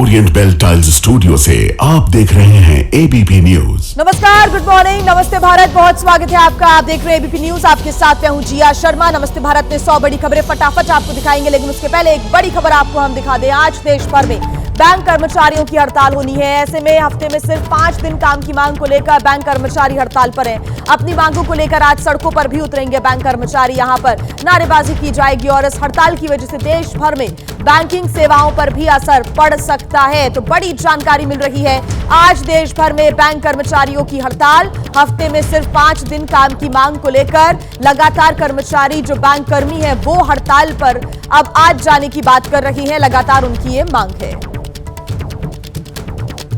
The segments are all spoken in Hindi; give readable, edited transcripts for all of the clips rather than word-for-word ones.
ओरिएंट बेल टाइल्स स्टूडियो से आप देख रहे हैं एबीपी न्यूज। नमस्कार, गुड मॉर्निंग, नमस्ते भारत, बहुत स्वागत है आपका। आप देख रहे हैं एबीपी न्यूज, आपके साथ मैं हूं जिया शर्मा। नमस्ते भारत में 100 बड़ी खबरें फटाफट आपको दिखाएंगे, लेकिन उसके पहले एक बड़ी खबर आपको हम दिखा दें। आज देश भर में बैंक कर्मचारियों की हड़ताल होनी है। ऐसे में हफ्ते में सिर्फ 5 दिन काम की मांग को लेकर बैंक कर्मचारी हड़ताल पर हैं। अपनी मांगों को लेकर आज सड़कों पर भी उतरेंगे बैंक कर्मचारी। यहां पर नारेबाजी की जाएगी और इस हड़ताल की वजह से देश भर में बैंकिंग सेवाओं पर भी असर पड़ सकता है। तो बड़ी जानकारी मिल रही है। आज देश भर में बैंक कर्मचारियों की हड़ताल, हफ्ते में सिर्फ 5 दिन काम की मांग को लेकर लगातार कर्मचारी जो बैंक कर्मी है वो हड़ताल पर अब आज जाने की बात कर रही है। लगातार उनकी ये मांग है।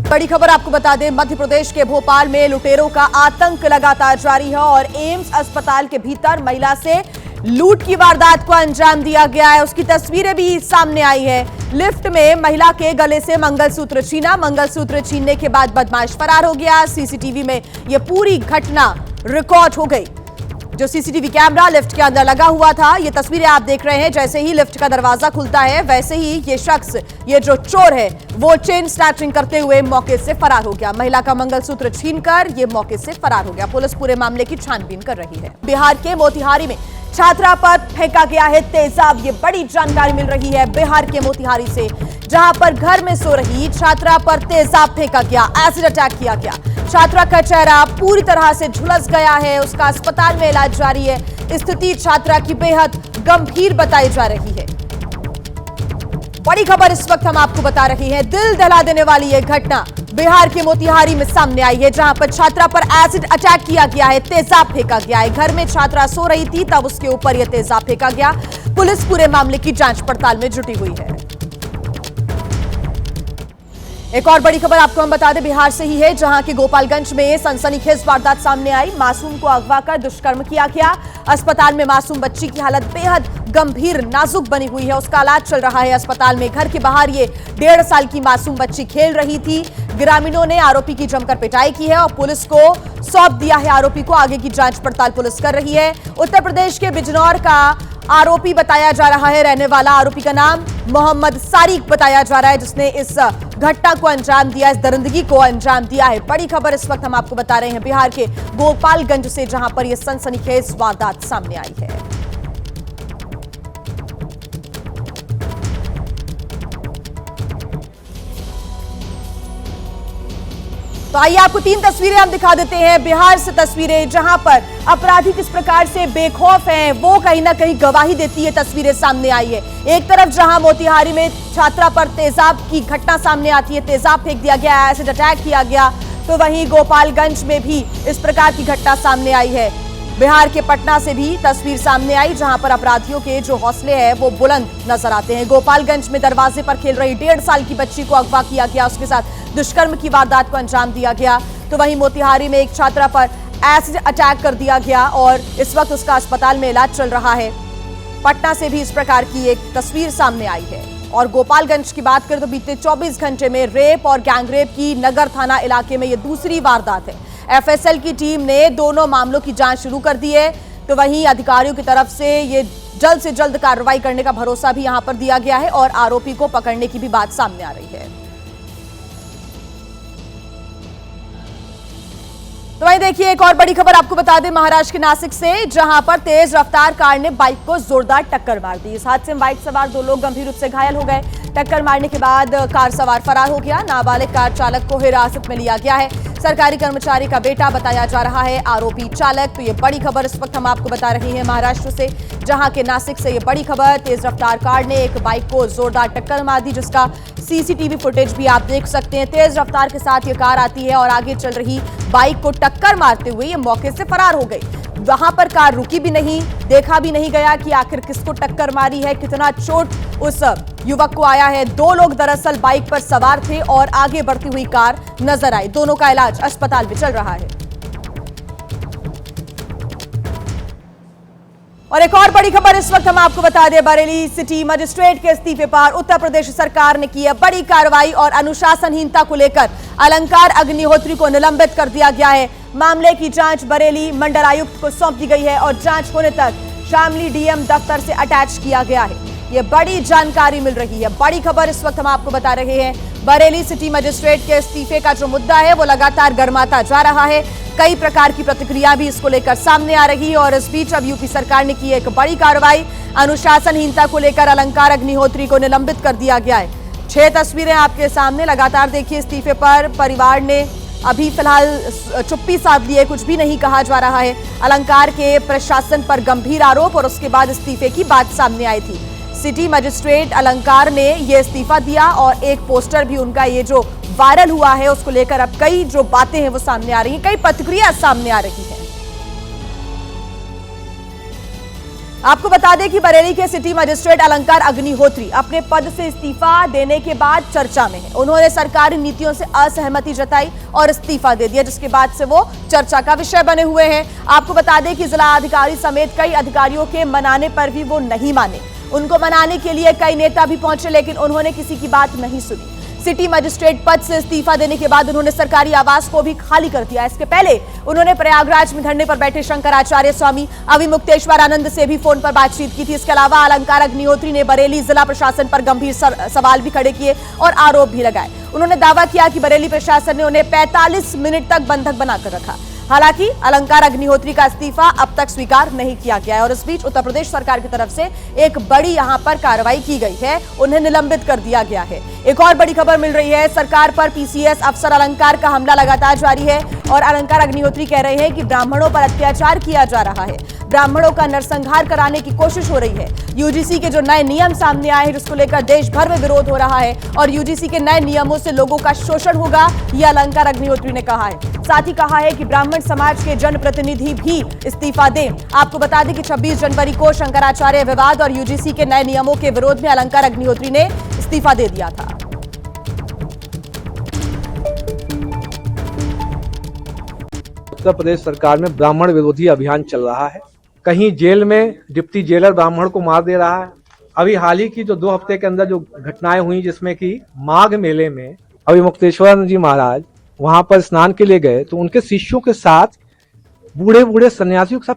बड़ी खबर आपको बता दें, मध्य प्रदेश के भोपाल में लुटेरों का आतंक लगातार जारी है और एम्स अस्पताल के भीतर महिला से लूट की वारदात को अंजाम दिया गया है। उसकी तस्वीरें भी सामने आई है। लिफ्ट में महिला के गले से मंगलसूत्र छीना, मंगलसूत्र छीनने के बाद बदमाश फरार हो गया। सीसीटीवी में यह पूरी घटना रिकॉर्ड हो गई। जो सीसीटीवी कैमरा लिफ्ट के अंदर लगा हुआ था, ये तस्वीरें आप देख रहे हैं। जैसे ही लिफ्ट का दरवाजा खुलता है वैसे ही ये शख्स, ये जो चोर है, वो चेन स्नैचिंग करते हुए मौके से फरार हो गया। महिला का मंगलसूत्र छीनकर ये मौके से फरार हो गया। पुलिस पूरे मामले की छानबीन कर रही है। बिहार के मोतिहारी में छात्रा पर फेंका गया है तेजाब। ये बड़ी जानकारी मिल रही है बिहार के मोतिहारी से, जहां पर घर में सो रही छात्रा पर तेजाब फेंका गया, एसिड अटैक किया गया। छात्रा का चेहरा पूरी तरह से झुलस गया है। उसका अस्पताल में इलाज जारी है। स्थिति छात्रा की बेहद गंभीर बताई जा रही है। बड़ी खबर इस वक्त हम आपको बता रहे हैं। दिल दहला देने वाली यह घटना बिहार के मोतिहारी में सामने आई है, जहां पर छात्रा पर एसिड अटैक किया गया है, तेजाब फेंका गया है। घर में छात्रा सो रही थी, तब उसके ऊपर यह तेजाब फेंका गया। पुलिस पूरे मामले की जांच पड़ताल में जुटी हुई है। एक और बड़ी खबर आपको हम बता दें, बिहार से ही है, जहां के गोपालगंज में सनसनीखेज वारदात सामने आई। मासूम को अगवा कर दुष्कर्म किया गया। अस्पताल में मासूम बच्ची की हालत बेहद गंभीर नाजुक बनी हुई है। उसका इलाज चल रहा है अस्पताल में। घर के बाहर ये 1.5 साल की मासूम बच्ची खेल रही थी। ग्रामीणों ने आरोपी की जमकर पिटाई की है और पुलिस को सौंप दिया है आरोपी को। आगे की जांच पड़ताल पुलिस कर रही है। उत्तर प्रदेश के बिजनौर का आरोपी बताया जा रहा है रहने वाला। आरोपी का नाम मोहम्मद सारिक बताया जा रहा है, जिसने इस घटना को अंजाम दिया, इस दरिंदगी को अंजाम दिया है। बड़ी खबर इस वक्त हम आपको बता रहे हैं बिहार के गोपालगंज से, जहां पर यह सनसनीखेज वारदात सामने आई है। तो आइए आपको 3 तस्वीरें हम दिखा देते हैं बिहार से। तस्वीरें जहां पर अपराधी किस प्रकार से बेखौफ हैं, वो कहीं ना कहीं गवाही देती है। तस्वीरें सामने आई है। एक तरफ जहां मोतिहारी में छात्रा पर तेजाब की घटना सामने आती है, तेजाब फेंक दिया गया, एसिड अटैक किया गया, तो वहीं गोपालगंज में भी इस प्रकार की घटना सामने आई है। बिहार के पटना से भी तस्वीर सामने आई, जहां पर अपराधियों के जो हौसले हैं वो बुलंद नजर आते हैं। गोपालगंज में दरवाजे पर खेल रही 1.5 साल की बच्ची को अगवा किया गया, उसके साथ दुष्कर्म की वारदात को अंजाम दिया गया। तो वहीं मोतिहारी में एक छात्रा पर एसिड अटैक कर दिया गया और इस वक्त उसका अस्पताल में इलाज चल रहा है। पटना से भी इस प्रकार की एक तस्वीर सामने आई है। और गोपालगंज की बात करें तो बीते 24 घंटे में रेप और गैंगरेप की नगर थाना इलाके में यह दूसरी वारदात है। एफएसएल की टीम ने दोनों मामलों की जांच शुरू कर दी है। तो वहीं अधिकारियों की तरफ से ये जल्द से जल्द कार्रवाई करने का भरोसा भी यहां पर दिया गया है और आरोपी को पकड़ने की भी बात सामने आ रही है। तो वहीं देखिए एक और बड़ी खबर आपको बता दें महाराष्ट्र के नासिक से, जहां पर तेज रफ्तार कार ने बाइक को जोरदार टक्कर मार दी। इस हादसे में बाइक सवार 2 लोग गंभीर रूप से घायल हो गए। टक्कर मारने के बाद कार सवार फरार हो गया। नाबालिग कार चालक को हिरासत में लिया गया है। सरकारी कर्मचारी का बेटा बताया जा रहा है आरोपी चालक। तो ये बड़ी खबर इस वक्त हम आपको बता रहे हैं महाराष्ट्र से, जहां के नासिक से ये बड़ी खबर। तेज रफ्तार कार ने एक बाइक को जोरदार टक्कर मार दी, जिसका सीसीटीवी फुटेज भी आप देख सकते हैं। तेज रफ्तार के साथ ये कार आती है और आगे चल रही बाइक को टक्कर मारते हुए ये मौके से फरार हो गई। वहां पर कार रुकी भी नहीं, देखा भी नहीं गया कि आखिर किसको टक्कर मारी है, कितना चोट उस युवक को आया है। 2 लोग दरअसल बाइक पर सवार थे और आगे बढ़ती हुई कार नजर आई। दोनों का इलाज अस्पताल में चल रहा है। और एक और बड़ी खबर इस वक्त हम आपको बता दें, बरेली सिटी मजिस्ट्रेट के इस्तीफे पर उत्तर प्रदेश सरकार ने की है बड़ी कार्रवाई और अनुशासनहीनता को लेकर अलंकार अग्निहोत्री को निलंबित कर दिया गया है। मामले की जांच बरेली मंडलायुक्त को सौंप दी गई है और जांच होने तक शामली डीएम दफ्तर से अटैच किया गया है। ये बड़ी जानकारी मिल रही है। बड़ी खबर इस वक्त हम आपको बता रहे हैं। बरेली सिटी मजिस्ट्रेट के इस्तीफे का जो मुद्दा है वो लगातार गर्माता जा रहा है। कई प्रकार की प्रतिक्रिया भी इसको लेकर सामने आ रही है और इस बीच अब यूपी सरकार ने की एक बड़ी कार्रवाई। अनुशासनहीनता को लेकर अलंकार अग्निहोत्री को निलंबित कर दिया गया है। 6 तस्वीरें आपके सामने, लगातार देखिए। इस्तीफे पर परिवार ने अभी फिलहाल चुप्पी साध ली है, कुछ भी नहीं कहा जा रहा है। अलंकार के प्रशासन पर गंभीर आरोप और उसके बाद इस्तीफे की बात सामने आई थी। सिटी मजिस्ट्रेट अलंकार ने यह इस्तीफा दिया और एक पोस्टर भी उनका ये जो वायरल हुआ है उसको लेकर अब कई जो बातें हैं वो सामने आ रही हैं, कई प्रतिक्रिया सामने आ रही है। आपको बता दें कि बरेली के सिटी मजिस्ट्रेट अलंकार अग्निहोत्री अपने पद से इस्तीफा देने के बाद चर्चा में है। उन्होंने सरकारी नीतियों से असहमति जताई और इस्तीफा दे दिया, जिसके बाद से वो चर्चा का विषय बने हुए हैं। आपको बता दें कि जिला अधिकारी समेत कई अधिकारियों के मनाने पर भी वो नहीं माने। उनको मनाने के लिए कई नेता भी पहुंचे, लेकिन उन्होंने किसी की बात नहीं सुनी। सिटी मजिस्ट्रेट पद से इस्तीफा देने के बाद उन्होंने सरकारी आवास को भी खाली कर दिया। इसके पहले उन्होंने प्रयागराज में धरने पर बैठे शंकराचार्य स्वामी अविमुक्तेश्वर आनंद से भी फोन पर बातचीत की थी। इसके अलावा अलंकार अग्निहोत्री ने बरेली जिला प्रशासन पर गंभीर सवाल भी खड़े किए और आरोप भी लगाए। उन्होंने दावा किया कि बरेली प्रशासन ने उन्हें 45 मिनट तक बंधक बनाकर रखा। हालांकि अलंकार अग्निहोत्री का इस्तीफा अब तक स्वीकार नहीं किया गया है और इस बीच उत्तर प्रदेश सरकार की तरफ से एक बड़ी यहां पर कार्रवाई की गई है, उन्हें निलंबित कर दिया गया है। एक और बड़ी खबर मिल रही है, सरकार पर पीसीएस अफसर अलंकार का हमला लगातार जारी है और अलंकार अग्निहोत्री कह रहे हैं कि ब्राह्मणों पर अत्याचार किया जा रहा है, ब्राह्मणों का नरसंहार कराने की कोशिश हो रही है। यूजीसी के जो नए नियम सामने आए हैं जिसको लेकर देश भर में विरोध हो रहा है और यूजीसी के नए नियमों से लोगों का शोषण होगा, यह अलंकार अग्निहोत्री ने कहा है। साथ ही कहा है कि ब्राह्मण समाज के जनप्रतिनिधि भी इस्तीफा दें। आपको बता दें कि 26 जनवरी को शंकराचार्य विवाद और यूजीसी के नए नियमों के विरोध में अलंकार अग्निहोत्री ने इस्तीफा दे दिया था। उत्तर प्रदेश सरकार में ब्राह्मण विरोधी अभियान चल रहा है। कहीं जेल में डिप्टी जेलर ब्राह्मण को मार दे रहा है। अभी हाल ही की जो 2 हफ्ते के अंदर जो घटनाएं हुई, जिसमें कि माघ मेले में अविमुक्तेश्वर जी महाराज वहां पर स्नान के लिए गए तो उनके शिष्यों के साथ बूढ़े बूढ़े सन्यासियों के साथ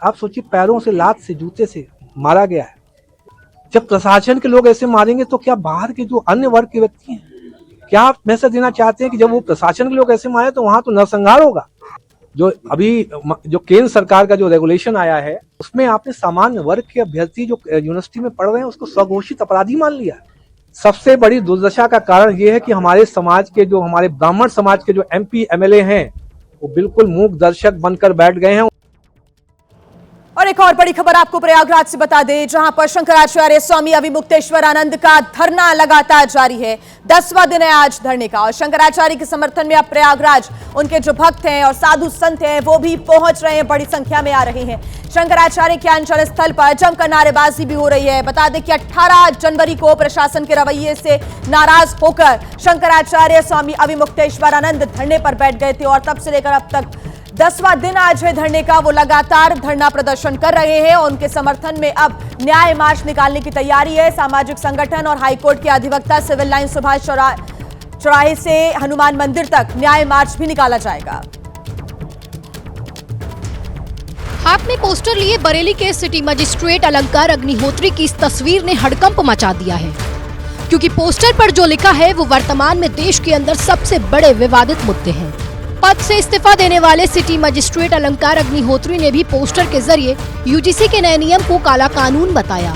आप सोचिए पैरों से, लात से, जूते से मारा गया है। जब प्रशासन के लोग ऐसे मारेंगे तो क्या बाहर के जो अन्य वर्ग के व्यक्ति हैं, क्या आप मैसेज देना चाहते हैं कि जब वो प्रशासन के लोग ऐसे मारे तो वहां तो नरसंहार होगा? जो अभी जो केंद्र सरकार का जो रेगुलेशन आया है उसमें आपने सामान्य वर्ग के अभ्यर्थी जो यूनिवर्सिटी में पढ़ रहे हैं उसको स्वघोषित अपराधी मान लिया। सबसे बड़ी दुर्दशा का कारण यह है कि हमारे समाज के जो हमारे ब्राह्मण समाज के जो एमपी एमएलए हैं वो बिल्कुल मूक दर्शक बनकर बैठ गए हैं। और एक और बड़ी खबर आपको प्रयागराज से बता दें, जहां पर शंकराचार्य स्वामी अविमुक्तेश्वर आनंद का धरना लगातार जारी है। 10वां दिन है आज धरने का और शंकराचार्य के समर्थन में अब प्रयागराज उनके जो भक्त हैं और साधु संत हैं वो भी पहुंच रहे हैं, बड़ी संख्या में आ रहे हैं। शंकराचार्य के अंचल स्थल पर जमकर नारेबाजी भी हो रही है। बता दें कि 18 जनवरी को प्रशासन के रवैये से नाराज होकर शंकराचार्य स्वामी अविमुक्तेश्वर आनंद धरने पर बैठ गए थे और तब से लेकर अब तक 10वां दिन आज है धरने का। वो लगातार धरना प्रदर्शन कर रहे हैं और उनके समर्थन में अब न्याय मार्च निकालने की तैयारी है। सामाजिक संगठन और हाईकोर्ट के अधिवक्ता सिविल लाइन सुभाष चौराहे से हनुमान मंदिर तक न्याय मार्च भी निकाला जाएगा। हाथ में पोस्टर लिए बरेली के सिटी मजिस्ट्रेट अलंकार अग्निहोत्री की इस तस्वीर ने हड़कंप मचा दिया है, क्योंकि पोस्टर पर जो लिखा है वो वर्तमान में देश के अंदर सबसे बड़े विवादित मुद्दे हैं। पद से इस्तीफा देने वाले सिटी मजिस्ट्रेट अलंकार अग्निहोत्री ने भी पोस्टर के जरिए यूजीसी के नए नियम को काला कानून बताया।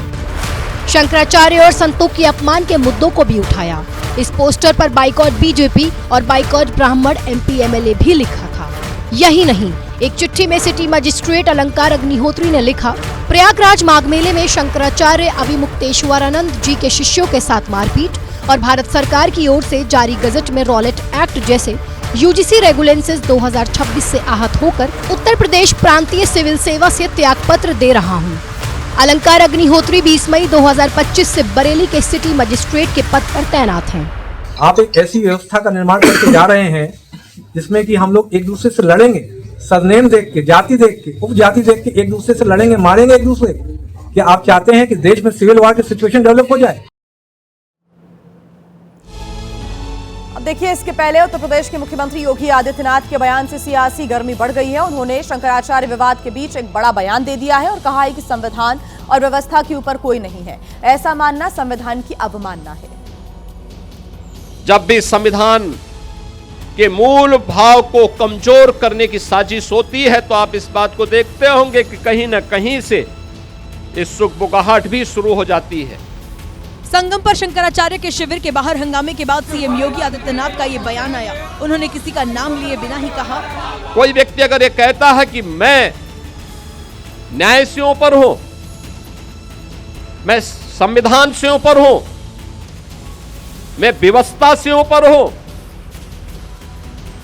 शंकराचार्य और संतों के अपमान के मुद्दों को भी उठाया। इस पोस्टर पर बाइकॉट बीजेपी और बाइकॉट ब्राह्मण एमपी एमएलए भी लिखा था। यही नहीं, एक चिट्ठी में सिटी मजिस्ट्रेट अलंकार अग्निहोत्री ने लिखा, प्रयागराज माघ मेले में शंकराचार्य अविमुक्तेश्वरानंद जी के शिष्यों के साथ मारपीट और भारत सरकार की ओर से जारी गजट में रॉलेट एक्ट जैसे यूजीसी रेगुलेशंस 2026 से आहत होकर उत्तर प्रदेश प्रांतीय सिविल सेवा से त्यागपत्र दे रहा हूं। अलंकार अग्निहोत्री 20 मई 2025 से बरेली के सिटी मजिस्ट्रेट के पद पर तैनात हैं। आप एक ऐसी व्यवस्था का निर्माण करके जा रहे हैं जिसमें कि हम लोग एक दूसरे से लड़ेंगे, सरनेम देख के, जाति देख के, उपजाति देख के एक दूसरे से लड़ेंगे, मारेंगे एक दूसरे। क्या आप चाहते हैं कि देश में सिविल वार की सिचुएशन डेवलप हो जाए? अब देखिए, इसके पहले उत्तर प्रदेश के मुख्यमंत्री योगी आदित्यनाथ के बयान से सियासी गर्मी बढ़ गई है। उन्होंने शंकराचार्य विवाद के बीच एक बड़ा बयान दे दिया है और कहा है कि संविधान और व्यवस्था के ऊपर कोई नहीं है। ऐसा मानना संविधान की अवमानना है। जब भी संविधान के मूल भाव को कमजोर करने की साजिश होती है तो आप इस बात को देखते होंगे कि कहीं न कहीं से इस सुगबुगाहट भी शुरू हो जाती है। संगम पर शंकराचार्य के शिविर के बाहर हंगामे के बाद सीएम योगी आदित्यनाथ का ये बयान आया। उन्होंने किसी का नाम लिए बिना ही कहा, कोई व्यक्ति अगर ये कहता है कि मैं न्याय से ऊपर हूं, मैं संविधान से ऊपर हूं, मैं व्यवस्था से ऊपर हूं,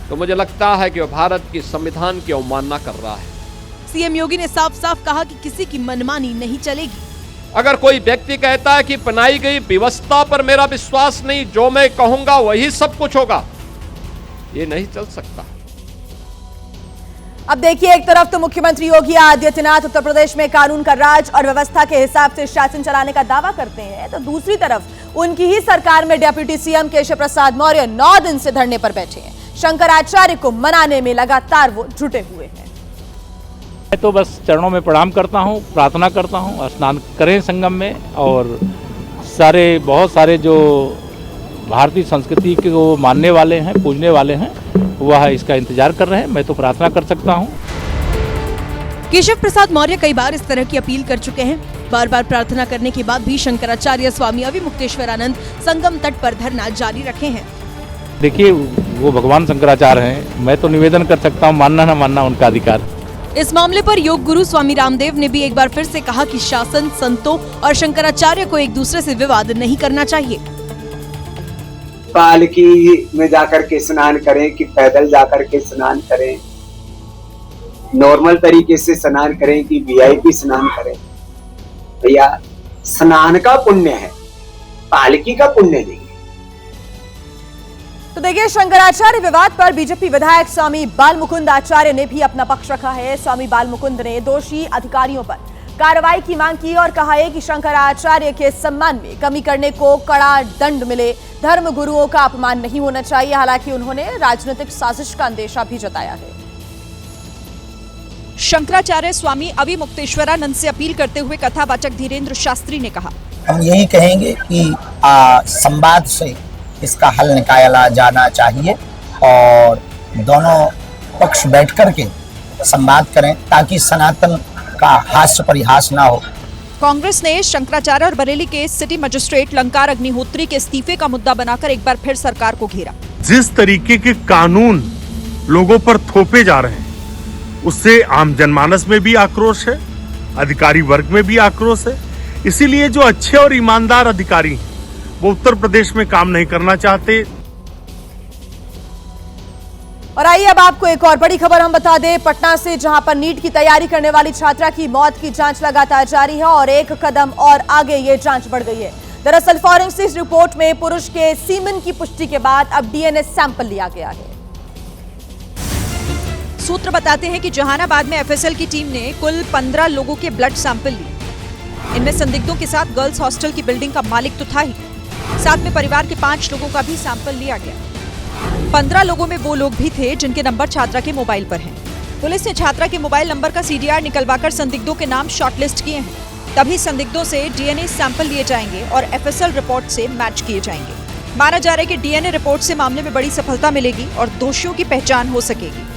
तो मुझे लगता है कि वह भारत की संविधान की अवमानना कर रहा है। सीएम योगी ने साफ साफ कहा कि किसी की मनमानी नहीं चलेगी। अगर कोई व्यक्ति कहता है कि बनाई गई व्यवस्था पर मेरा विश्वास नहीं, जो मैं कहूंगा वही सब कुछ होगा, ये नहीं चल सकता। अब देखिए, एक तरफ तो मुख्यमंत्री योगी आदित्यनाथ उत्तर प्रदेश में कानून का राज और व्यवस्था के हिसाब से शासन चलाने का दावा करते हैं, तो दूसरी तरफ उनकी ही सरकार में डिप्टी सीएम केशव प्रसाद मौर्य 9 दिन से धरने पर बैठे हैं। शंकराचार्य को मनाने में लगातार वो जुटे हुए हैं। मैं तो बस चरणों में प्रणाम करता हूँ, प्रार्थना करता हूँ, स्नान करें संगम में, और बहुत सारे जो भारतीय संस्कृति को मानने वाले हैं, पूजने वाले हैं, वह इसका इंतजार कर रहे हैं। मैं तो प्रार्थना कर सकता हूँ। केशव प्रसाद मौर्य कई बार इस तरह की अपील कर चुके हैं। बार बार प्रार्थना करने के बाद भी शंकराचार्य स्वामी अविमुक्तेश्वरानंद संगम तट पर धरना जारी रखे हैं। देखिए, वो भगवान शंकराचार्य हैं, मैं तो निवेदन कर सकता हूँ, मानना न मानना उनका अधिकार। इस मामले पर योग गुरु स्वामी रामदेव ने भी एक बार फिर से कहा कि शासन, संतों और शंकराचार्य को एक दूसरे से विवाद नहीं करना चाहिए। पालकी में जाकर के स्नान करें कि पैदल जाकर के स्नान करें, नॉर्मल तरीके से स्नान करें कि वीआईपी स्नान करें, भैया स्नान का पुण्य है, पालकी का पुण्य नहीं। तो देखिए, शंकराचार्य विवाद पर बीजेपी विधायक स्वामी बालमुकुंद आचार्य ने भी अपना पक्ष रखा है। स्वामी बालमुकुंद ने दोषी अधिकारियों पर कार्रवाई की मांग की और कहा है कि शंकराचार्य के सम्मान में कमी करने को कड़ा दंड मिले, धर्म गुरुओं का अपमान नहीं होना चाहिए। हालांकि उन्होंने राजनीतिक साजिश का अंदेशा भी जताया है। शंकराचार्य स्वामी अविमुक्तेश्वरानंद से अपील करते हुए कथावाचक धीरेन्द्र शास्त्री ने कहा, हम यही कहेंगे कि संवाद से इसका हल निकाला जाना चाहिए और दोनों पक्ष बैठ करके संवाद करें ताकि सनातन का हास्य परिहास ना हो। कांग्रेस ने शंकराचार्य और बरेली के सिटी मजिस्ट्रेट लंकार अग्निहोत्री के इस्तीफे का मुद्दा बनाकर एक बार फिर सरकार को घेरा। जिस तरीके के कानून लोगों पर थोपे जा रहे हैं, उससे आम जनमानस में भी आक्रोश है, अधिकारी वर्ग में भी आक्रोश है। इसीलिए जो अच्छे और ईमानदार अधिकारी हैं, वो उत्तर प्रदेश में काम नहीं करना चाहते। और आइए अब आपको एक और बड़ी खबर हम बता दें, पटना से, जहां पर नीट की तैयारी करने वाली छात्रा की मौत की जांच लगातार जारी है और एक कदम और आगे ये जांच बढ़ गई है। दरअसल फॉरेंसिक रिपोर्ट में पुरुष के सीमन की पुष्टि के बाद अब डीएनए सैंपल लिया गया है। सूत्र बताते हैं कि जहानाबाद में एफएसएल की टीम ने कुल 15 लोगों के ब्लड सैंपल लिए। इनमें संदिग्धों के साथ गर्ल्स हॉस्टल की बिल्डिंग का मालिक तो था ही, साथ में परिवार के 5 लोगों का भी सैंपल लिया गया। 15 लोगों में वो लोग भी थे जिनके नंबर छात्रा के मोबाइल पर हैं। पुलिस ने छात्रा के मोबाइल नंबर का सीडीआर निकलवाकर संदिग्धों के नाम शॉर्टलिस्ट किए हैं। तभी संदिग्धों से डीएनए सैंपल लिए जाएंगे और एफएसएल रिपोर्ट से मैच किए जाएंगे। माना जा रहा है कि डीएनए रिपोर्ट से मामले में बड़ी सफलता मिलेगी और दोषियों की पहचान हो सकेगी।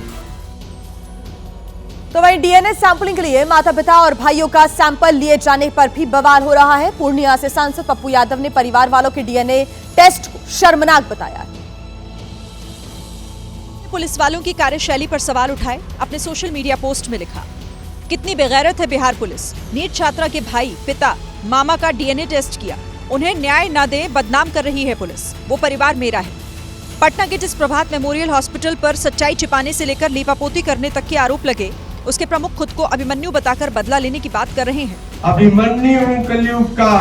तो वहीं डीएनए सैंपलिंग के लिए माता पिता और भाइयों का सैंपल लिए जाने पर भी बवाल हो रहा है। पूर्णिया से सांसद पप्पू यादव ने परिवार वालों के डीएनए टेस्ट को शर्मनाक बताया। पुलिस वालों की कार्यशैली पर सवाल उठाए। अपने सोशल मीडिया पोस्ट में लिखा, कितनी बेगैरत है बिहार पुलिस। नीट छात्रा के भाई, पिता, मामा का डीएनए टेस्ट किया। उन्हें न्याय न दे बदनाम कर रही है पुलिस। वो परिवार मेरा है। पटना के जिस प्रभात मेमोरियल हॉस्पिटल पर सच्चाई छिपाने से लेकर लीपापोती करने तक के आरोप लगे, उसके प्रमुख खुद को अभिमन्यु बताकर बदला लेने की बात कर रहे हैं। अभिमन्यु कलयुग का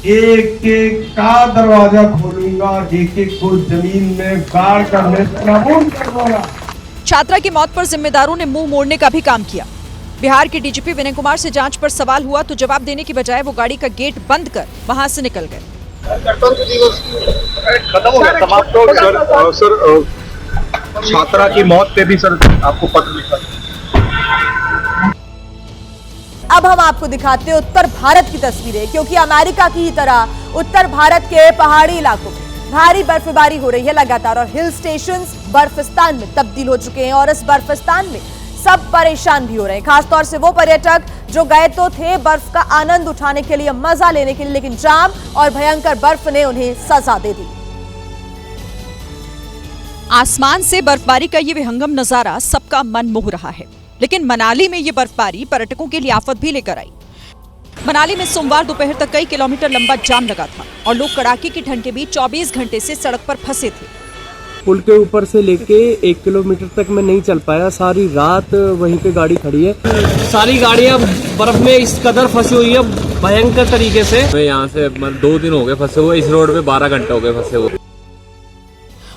एक एक का दरवाजा खोलूंगा, एक एक को जमीन में गाड़ कर नबूद कर दूंगा। छात्रा की मौत पर जिम्मेदारों ने मुंह मोड़ने का भी काम किया। बिहार के डीजीपी विनय कुमार से जांच पर सवाल हुआ तो जवाब देने की बजाय वो गाड़ी का गेट बंद कर वहां से निकल गए। गणतंत्र दिवस खत्म हो गया, समाप्त हो गया सर। छात्रा की मौत पे भी सर आपको पत्र लिखा। अब हम आपको दिखाते हैं उत्तर भारत की तस्वीरें, क्योंकि अमेरिका की ही तरह उत्तर भारत के पहाड़ी इलाकों में भारी बर्फबारी हो रही है लगातार और हिल स्टेशंस बर्फिस्तान में तब्दील हो चुके हैं और इस बर्फिस्तान में सब परेशान भी हो रहे हैं, खासतौर से वो पर्यटक जो गए तो थे बर्फ का आनंद उठाने के लिए, मजा लेने के लिए, लेकिन जाम और भयंकर बर्फ ने उन्हें सजा दे दी। आसमान से बर्फबारी का ये विहंगम नजारा सबका मन मोह रहा है, लेकिन मनाली में ये बर्फबारी पर्यटकों के लिए आफत भी लेकर आई। मनाली में सोमवार दोपहर तक कई किलोमीटर लंबा जाम लगा था और लोग कड़ाके की ठंड के बीच 24 घंटे से सड़क पर फंसे थे। पुल के ऊपर से लेके 1 किलोमीटर तक मैं नहीं चल पाया, सारी रात वहीं पे गाड़ी खड़ी है। सारी गाड़ियां बर्फ में इस कदर फंसी हुई है भयंकर तरीके से। मैं यहाँ से 2 दिन हो गए फंसे हुए, इस रोड पे 12 घंटे हो गए फंसे हुए।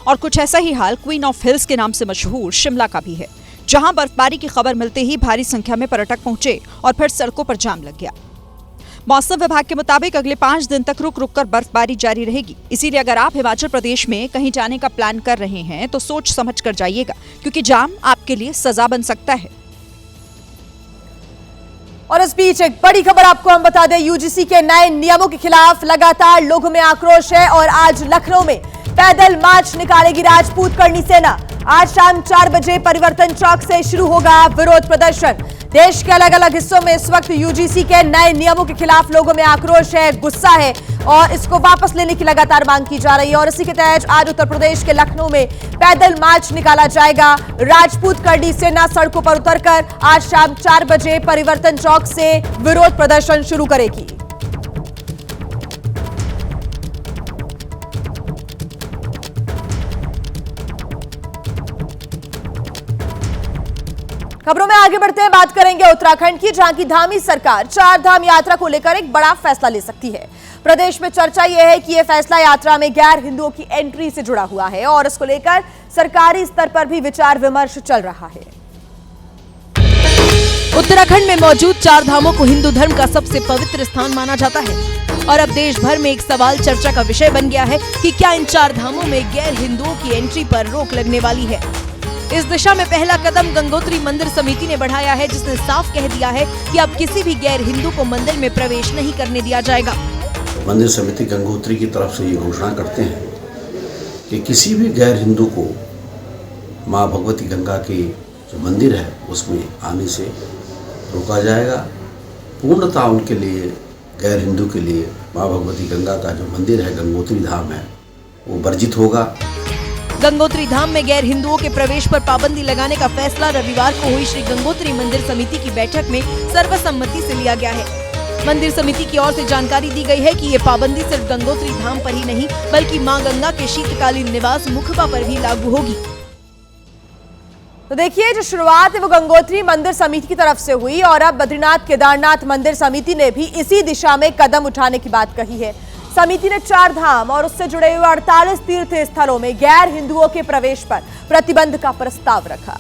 और कुछ ऐसा ही हाल क्वीन ऑफ हिल्स के नाम से मशहूर शिमला का भी है, जहां बर्फबारी की खबर मिलते ही भारी संख्या में पर्यटक पहुंचे और फिर सड़कों पर जाम लग गया। मौसम विभाग के मुताबिक अगले 5 दिन तक रुक रुक कर बर्फबारी जारी रहेगी, इसीलिए अगर आप हिमाचल प्रदेश में कहीं जाने का प्लान कर रहे हैं तो सोच समझ कर जाइएगा, क्योंकि जाम आपके लिए सजा बन सकता है। और इस बीच एक बड़ी खबर आपको हम बता दें, यूजीसी के नए नियमों के खिलाफ लगातार लोगों में आक्रोश है और आज लखनऊ में पैदल मार्च निकालेगी राजपूत करनी सेना। आज शाम 4 बजे परिवर्तन चौक से शुरू होगा विरोध प्रदर्शन। देश के अलग अलग हिस्सों में इस वक्त यूजीसी के नए नियमों के खिलाफ लोगों में आक्रोश है, गुस्सा है और इसको वापस लेने की लगातार मांग की जा रही है। और इसी के तहत आज उत्तर प्रदेश के लखनऊ में पैदल मार्च निकाला जाएगा। राजपूत करनी सेना सड़कों पर उतरकर आज शाम 4 बजे परिवर्तन चौक से विरोध प्रदर्शन शुरू करेगी। खबरों में आगे बढ़ते हैं, बात करेंगे उत्तराखंड की, जहां की धामी सरकार 4 धाम यात्रा को लेकर एक बड़ा फैसला ले सकती है। प्रदेश में चर्चा यह है कि यह फैसला यात्रा में गैर हिंदुओं की एंट्री से जुड़ा हुआ है और इसको लेकर सरकारी स्तर पर भी विचार विमर्श चल रहा है। उत्तराखंड में मौजूद 4 धामों को हिंदू धर्म का सबसे पवित्र स्थान माना जाता है और अब देश भर में एक सवाल चर्चा का विषय बन गया है कि क्या इन 4 धामों में गैर हिंदुओं की एंट्री पर रोक लगने वाली है। इस दिशा में पहला कदम गंगोत्री मंदिर समिति ने बढ़ाया है, जिसने साफ कह दिया है कि अब किसी भी गैर हिंदू को मंदिर में प्रवेश नहीं करने दिया जाएगा। मंदिर समिति गंगोत्री की तरफ से ये घोषणा करते हैं कि किसी भी गैर हिंदू को माँ भगवती गंगा के जो मंदिर है उसमें आने से रोका जाएगा। पूर्णतः उनके लिए, गैर हिंदू के लिए माँ भगवती गंगा का जो मंदिर है, गंगोत्री धाम है, वो वर्जित होगा। गंगोत्री धाम में गैर हिंदुओं के प्रवेश पर पाबंदी लगाने का फैसला रविवार को हुई श्री गंगोत्री मंदिर समिति की बैठक में सर्वसम्मति से लिया गया है। मंदिर समिति की ओर से जानकारी दी गई है कि ये पाबंदी सिर्फ गंगोत्री धाम पर ही नहीं बल्कि मां गंगा के शीतकालीन निवास मुखबा पर भी लागू होगी। तो देखिए, जो शुरुआत है वो गंगोत्री मंदिर समिति की तरफ से हुई और अब बद्रीनाथ केदारनाथ मंदिर समिति ने भी इसी दिशा में कदम उठाने की बात कही है। समिति ने 4 धाम और उससे जुड़े हुए 48 तीर्थ स्थलों में गैर हिंदुओं के प्रवेश पर प्रतिबंध का प्रस्ताव रखा।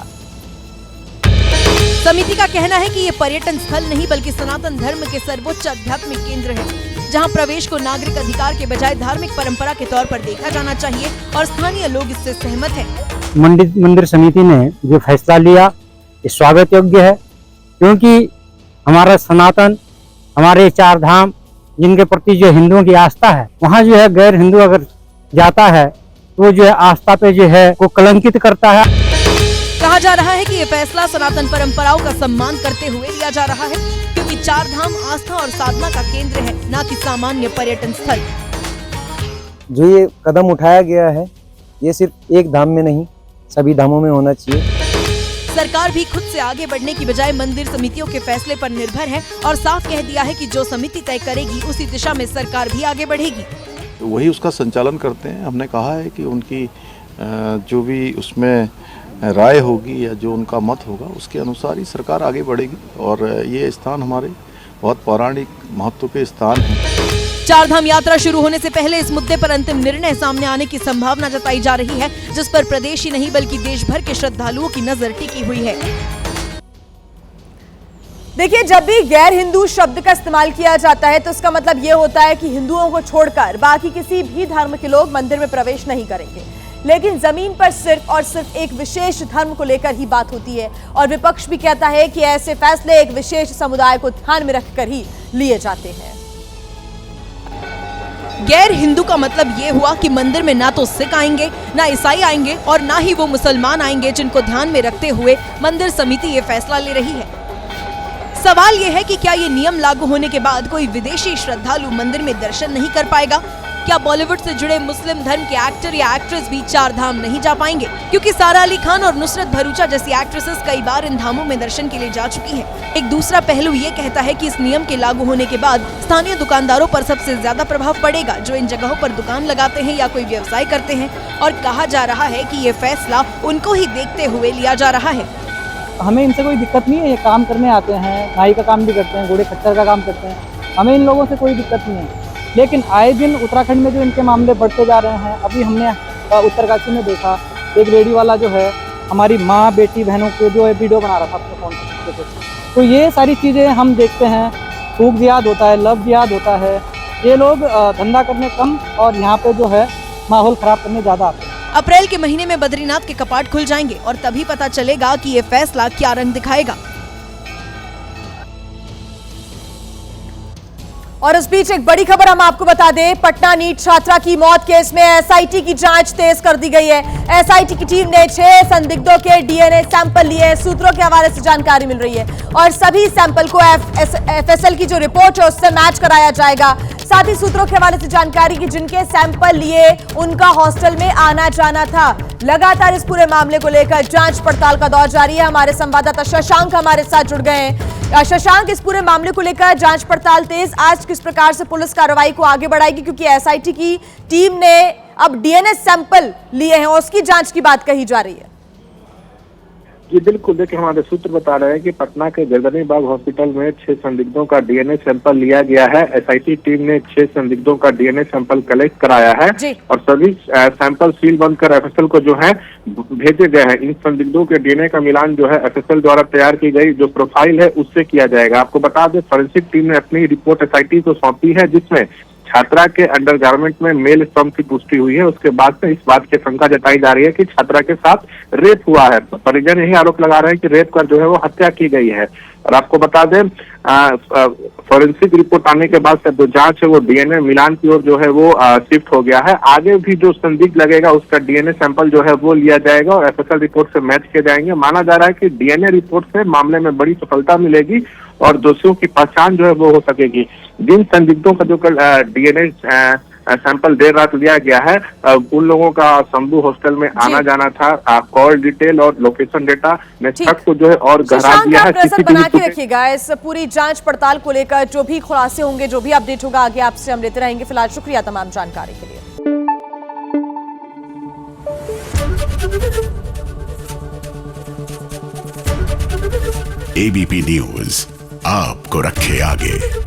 समिति का कहना है कि ये पर्यटन स्थल नहीं बल्कि सनातन धर्म के सर्वोच्च आध्यात्मिक केंद्र है, जहां प्रवेश को नागरिक अधिकार के बजाय धार्मिक परंपरा के तौर पर देखा जाना चाहिए और स्थानीय लोग इससे सहमत हैं। मंदिर समिति ने जो फैसला लिया ये स्वागत योग्य है, क्योंकि हमारा सनातन, हमारे 4 धाम जिनके प्रति जो हिंदुओं की आस्था है, वहाँ जो है गैर हिंदू अगर जाता है तो वो जो है आस्था पे जो है वो कलंकित करता है। कहा जा रहा है कि ये फैसला सनातन परंपराओं का सम्मान करते हुए लिया जा रहा है, क्योंकि 4 धाम आस्था और साधना का केंद्र है, न कि सामान्य पर्यटन स्थल। जो ये कदम उठाया गया है ये सिर्फ एक धाम में नहीं सभी धामों में होना चाहिए। सरकार भी खुद से आगे बढ़ने की बजाय मंदिर समितियों के फैसले पर निर्भर है और साफ कह दिया है कि जो समिति तय करेगी उसी दिशा में सरकार भी आगे बढ़ेगी। तो वही उसका संचालन करते हैं। हमने कहा है कि उनकी जो भी उसमें राय होगी या जो उनका मत होगा उसके अनुसार ही सरकार आगे बढ़ेगी और ये स्थान हमारे बहुत पौराणिक महत्व के स्थान हैं। 4 धाम यात्रा शुरू होने से पहले इस मुद्दे पर अंतिम निर्णय सामने आने की संभावना जताई जा रही है, जिस पर प्रदेश ही नहीं बल्कि देश भर के श्रद्धालुओं की नजर टिकी हुई है। देखिए, जब भी गैर हिंदू शब्द का इस्तेमाल किया जाता है तो इसका मतलब यह होता है कि हिंदुओं को छोड़कर बाकी किसी भी धर्म के लोग मंदिर में प्रवेश नहीं करेंगे। लेकिन जमीन पर सिर्फ और सिर्फ एक विशेष धर्म को लेकर ही बात होती है और विपक्ष भी कहता है कि ऐसे फैसले एक विशेष समुदाय को ध्यान में रखकर ही लिए जाते हैं। गैर हिंदू का मतलब ये हुआ कि मंदिर में ना तो सिख आएंगे, ना ईसाई आएंगे और ना ही वो मुसलमान आएंगे, जिनको ध्यान में रखते हुए मंदिर समिति ये फैसला ले रही है। सवाल ये है कि क्या ये नियम लागू होने के बाद कोई विदेशी श्रद्धालु मंदिर में दर्शन नहीं कर पाएगा? क्या बॉलीवुड से जुड़े मुस्लिम धर्म के एक्टर या एक्ट्रेस भी चार धाम नहीं जा पाएंगे? क्योंकि सारा अली खान और नुसरत भरूचा जैसी एक्ट्रेसेस कई बार इन धामों में दर्शन के लिए जा चुकी हैं। एक दूसरा पहलू ये कहता है कि इस नियम के लागू होने के बाद स्थानीय दुकानदारों पर सबसे ज्यादा प्रभाव पड़ेगा, जो इन जगहों पर दुकान लगाते हैं या कोई व्यवसाय करते हैं। और कहा जा रहा है कि ये फैसला उनको ही देखते हुए लिया जा रहा है। हमें इनसे कोई दिक्कत नहीं है, ये काम करने आते हैं, नाई का काम भी करते हैं, घोड़े खच्चर का काम करते हैं, हमें इन लोगों से कोई दिक्कत नहीं है। लेकिन आए दिन उत्तराखंड में जो इनके मामले बढ़ते जा रहे हैं, अभी हमने उत्तरकाशी में देखा, एक रेडी वाला जो है हमारी माँ बेटी बहनों को जो है वीडियो बना रहा था अपने फ़ोन पे। तो ये सारी चीज़ें हम देखते हैं, फूक जिहाद होता है, लव जिहाद होता है। ये लोग धंधा करने कम और यहाँ पे जो है माहौल ख़राब करने ज़्यादा आते हैं। अप्रैल के महीने में बद्रीनाथ के कपाट खुल जाएंगे और तभी पता चलेगा कि ये फैसला क्या रंग दिखाएगा। और इस बीच एक बड़ी खबर हम आपको बता दें, पटना नीट छात्रा की मौत केस में एसआईटी की जांच तेज कर दी गई है। एसआईटी की टीम ने 6 संदिग्धों के डीएनए सैंपल लिए हैं। सूत्रों के हवाले से जानकारी मिल रही है और सभी सैंपल को एफएसएल की जो रिपोर्ट है उससे मैच कराया जाएगा। साथ ही सूत्रों के हवाले से जानकारी की जिनके सैंपल लिए उनका हॉस्टल में आना जाना था। लगातार इस पूरे मामले को लेकर जांच पड़ताल का दौर जारी है। हमारे संवाददाता शशांक हमारे साथ जुड़ गए हैं। शशांक, इस पूरे मामले को लेकर जांच पड़ताल तेज, आज किस प्रकार से पुलिस कार्रवाई को आगे बढ़ाएगी? क्योंकि एसआईटी की टीम ने अब डीएनए सैंपल लिए हैं और उसकी जांच की बात कही जा रही है। जी बिल्कुल, देखिए हमारे सूत्र बता रहे हैं कि पटना के गर्दनीबाग हॉस्पिटल में 6 संदिग्धों का डीएनए सैंपल लिया गया है। एसआईटी टीम ने 6 संदिग्धों का डीएनए सैंपल कलेक्ट कराया है और सभी सैंपल सील बंद कर एफएसएल को जो है भेजे गए हैं। इन संदिग्धों के डीएनए का मिलान जो है एफएसएल द्वारा तैयार की गई जो प्रोफाइल है उससे किया जाएगा। आपको बता दें, फॉरेंसिक टीम ने अपनी रिपोर्ट एसआईटी को सौंपी है, जिसमें छात्रा के अंडरगारमेंट में मेल स्तंभ की पुष्टि हुई है। उसके बाद से इस बात की शंका जताई जा रही है कि छात्रा के साथ रेप हुआ है। परिजन यही आरोप लगा रहे हैं कि रेप कर जो है वो हत्या की गई है। और आपको बता दें, फॉरेंसिक रिपोर्ट आने के बाद से जो जांच है वो डीएनए मिलान की ओर जो है वो शिफ्ट हो गया है। आगे भी जो संदिग्ध लगेगा उसका डीएनए सैंपल जो है वो लिया जाएगा और एफएसएल रिपोर्ट से मैच किए जाएंगे। माना जा रहा है कि डीएनए रिपोर्ट से मामले में बड़ी सफलता मिलेगी और दोषियों की पहचान जो है वो हो सकेगी। जिन संदिग्धों का जो कल डीएनए सैंपल देर रात लिया गया है, उन लोगों का शंभू हॉस्टल में आना जाना था। कॉल डिटेल और लोकेशन डेटा ने शक को जो है और गहरा दिया है। बना के रखिएगा इस पूरी जांच पड़ताल को लेकर, जो भी खुलासे होंगे, जो भी अपडेट होगा आगे आपसे हम लेते रहेंगे। फिलहाल शुक्रिया तमाम जानकारी के लिए। एबीपी न्यूज आपको रखे आगे।